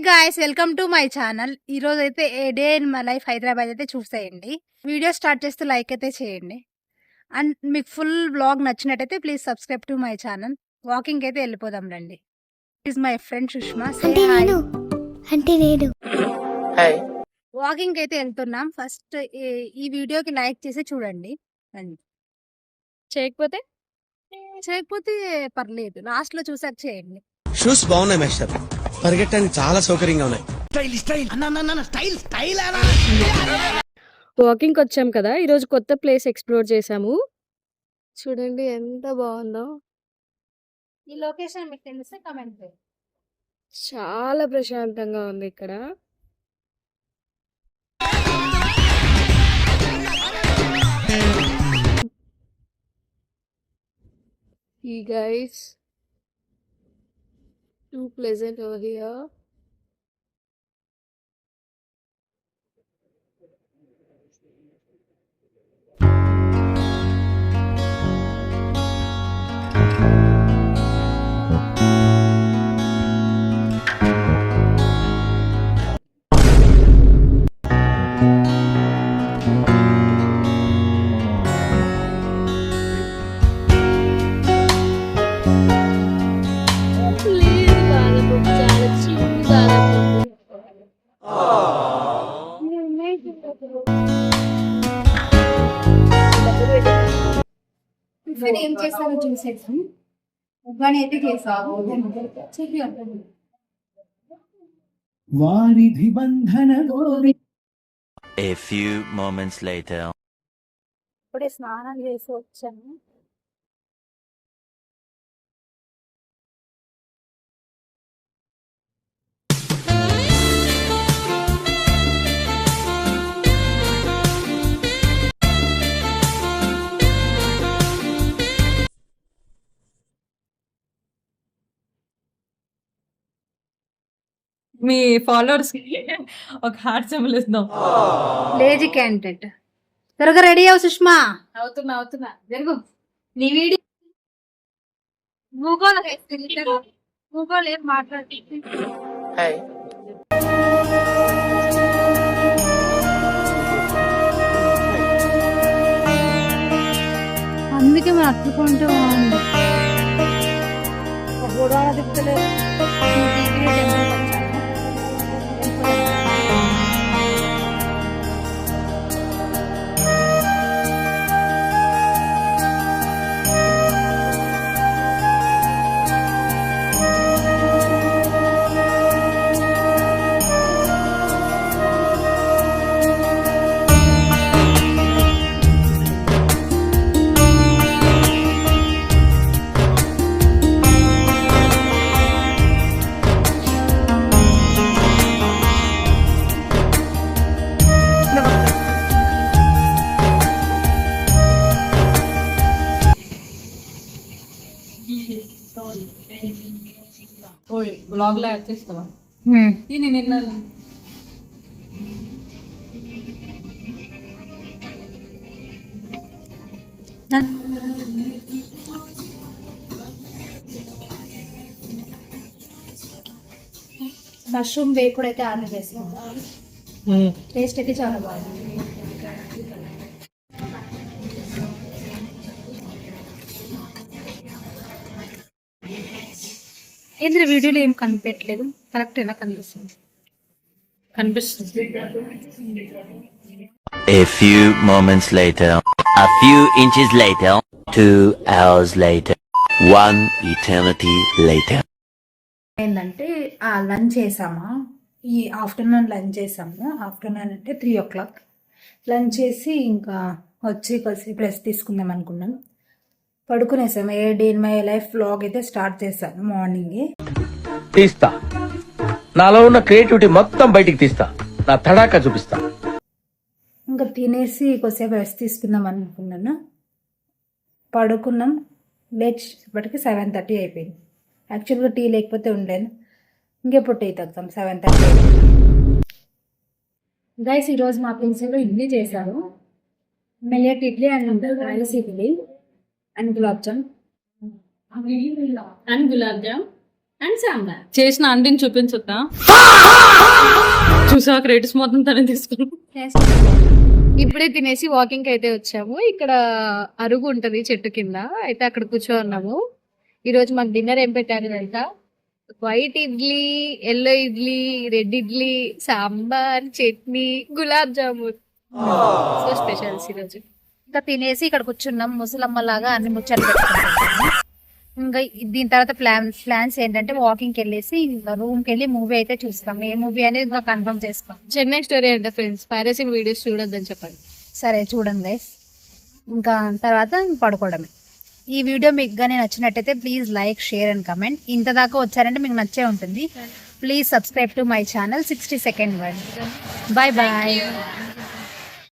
Guys welcome to my channel. ఈ రోజు అయితే a day in my life Hyderabad అయితే చూసేయండి. వీడియో స్టార్ట్ చేస్తూ లైక్ అయితే చేయండి. అండ్ మీకు ఫుల్ వ్లాగ్ నచ్చినట్టయితే please subscribe to my channel. Walking అయితే వెళ్ళిపోదాం రండి. Is my friend Sushma. Say hi. అంటే నేను వాకింగ్ అయితే వెళ్తున్నాం. ఫస్ట్ ఈ వీడియోకి లైక్ చేసి చూడండి. చేయకపోతే చేయకపోతే పర్లేదు, లాస్ట్ లో చూసాక చేయండి. షూస్ బాగున్నాయి మేస్టర్, పరిగెట్టడానికి చాలా సౌకర్యంగా ఉన్నాయి. వాకింగ్ వచ్చాం కదా, ఈరోజు కొత్త ప్లేస్ ఎక్స్ప్లోర్ చేసాము. చూడండి ఎంత బాగుందో. ఈ లొకేషన్ మీకు తెలిస్తే కమెంట్ చేయండి. చాలా ప్రశాంతంగా ఉంది ఇక్కడ. ఈ guys too pleasant over here. Tiffin ఏం చేస్తారో చూసేసి ఉగ్గాని అయితే చేసావు. వారిధి బంధన గోరి. A few moments later. ఇప్పుడే స్నానం చేసి వచ్చాను. మీ ఫాలోవర్స్ ఒక హార్ట్ సింబల్ ఇద్దాం. Lazy candidate. త్వరగా రెడీ అవ్వు సుష్మా. అవుతున్నా జరుగు. నీ వీడియో గూగుల్ ఏం మాట్లాడుతుంది. అందుకే మనం అట్టుకుంటూ బాగుంది. గొడవ తిప్పలేదు. బ్లాగ్ లో యాడ్ చేస్తావా? ఇది నిన్న మష్రూమ్ వేపుడు అయితే ఆర్డర్ చేసాం. టేస్ట్ అయితే చాలా బాగుంది. ఇందులో వీడియోలో ఏం కనిపించట్లేదు, కరెక్ట్ ఎలా కనిపిస్తుంది? A few moments later. A few inches later. 2 hours later. 1 eternity later. ఏంటంటే లంచ్ చేసామా, ఈ ఆఫ్టర్నూన్ లంచ్ చేసాము. ఆఫ్టర్నూన్ అంటే 3 o'clock లంచ్ చేసి ఇంకా వచ్చి కొద్దిసేపు రెస్ట్ తీసుకుందాం అనుకున్నాను. పడుకునేసాము. A day in my life vlog అయితే స్టార్ట్ చేశాను. మార్నింగే తీస్తా, నాలో ఉన్న క్రియేటివిటీ మొత్తం బయటికి తీస్తా, నా తడాకా చూపిస్తా. ఇంకా తినేసి కొద్దిసేపు రెస్ట్ తీసుకుందాం అనుకున్నాను. పడుకున్నాం. లేచేపటికి 7:30 అయిపోయింది. యాక్చువల్గా టీ లేకపోతే ఉండేను. ఇంకెప్పుడు టీ తాగుతాం. 7:30 గైస్, ఈరోజు మా ప్రిన్సిపల్ ఇడ్లీ చేశారు. Millet idli and rice idli and gulab jam. And sambar చేసిన అంటిని చూపించుతా చూసా క్రెడిట్స్ మొత్తం తనే తీసుకున్నాం. ఇప్పుడే తినేసి వాకింగ్ అయితే వచ్చాము. ఇక్కడ అరుగు ఉంటది చెట్టు కింద, అయితే అక్కడ కూర్చోన్నాము. ఈ రోజు మాకు డిన్నర్ ఏం పెట్టారు తెలుసా? White idli, yellow idli, red idli, sambar, chutney, gulab jamun. So specials ఈరోజు. ఇంకా తినేసి ఇక్కడ కూర్చున్నాం ముసలమ్మ లాగా అన్ని ముచ్చట్లు పెట్టుకుంటాం. ఇంకా దీని తర్వాత ప్లాన్స్ ఏంటంటే వాకింగ్కి వెళ్ళేసి ఇంకా రూమ్కి వెళ్ళి మూవీ అయితే చూస్తాం. ఏ మూవీ అనేది ఇంకా కన్ఫర్మ్ చేస్తాం. చెన్నై స్టోరీ అంటే ఫ్రెండ్స్, పైరసీ వీడియోస్ చూడొద్దని చెప్పండి. సరే చూడండి గైస్, ఇంకా తర్వాత పడుకోవడమే. ఈ వీడియో మీకు కానీ నచ్చినట్టయితే please like, share and comment. ఇంత దాకా వచ్చారంటే మీకు నచ్చే ఉంటుంది. Please subscribe to my channel 60 second word. Bye bye.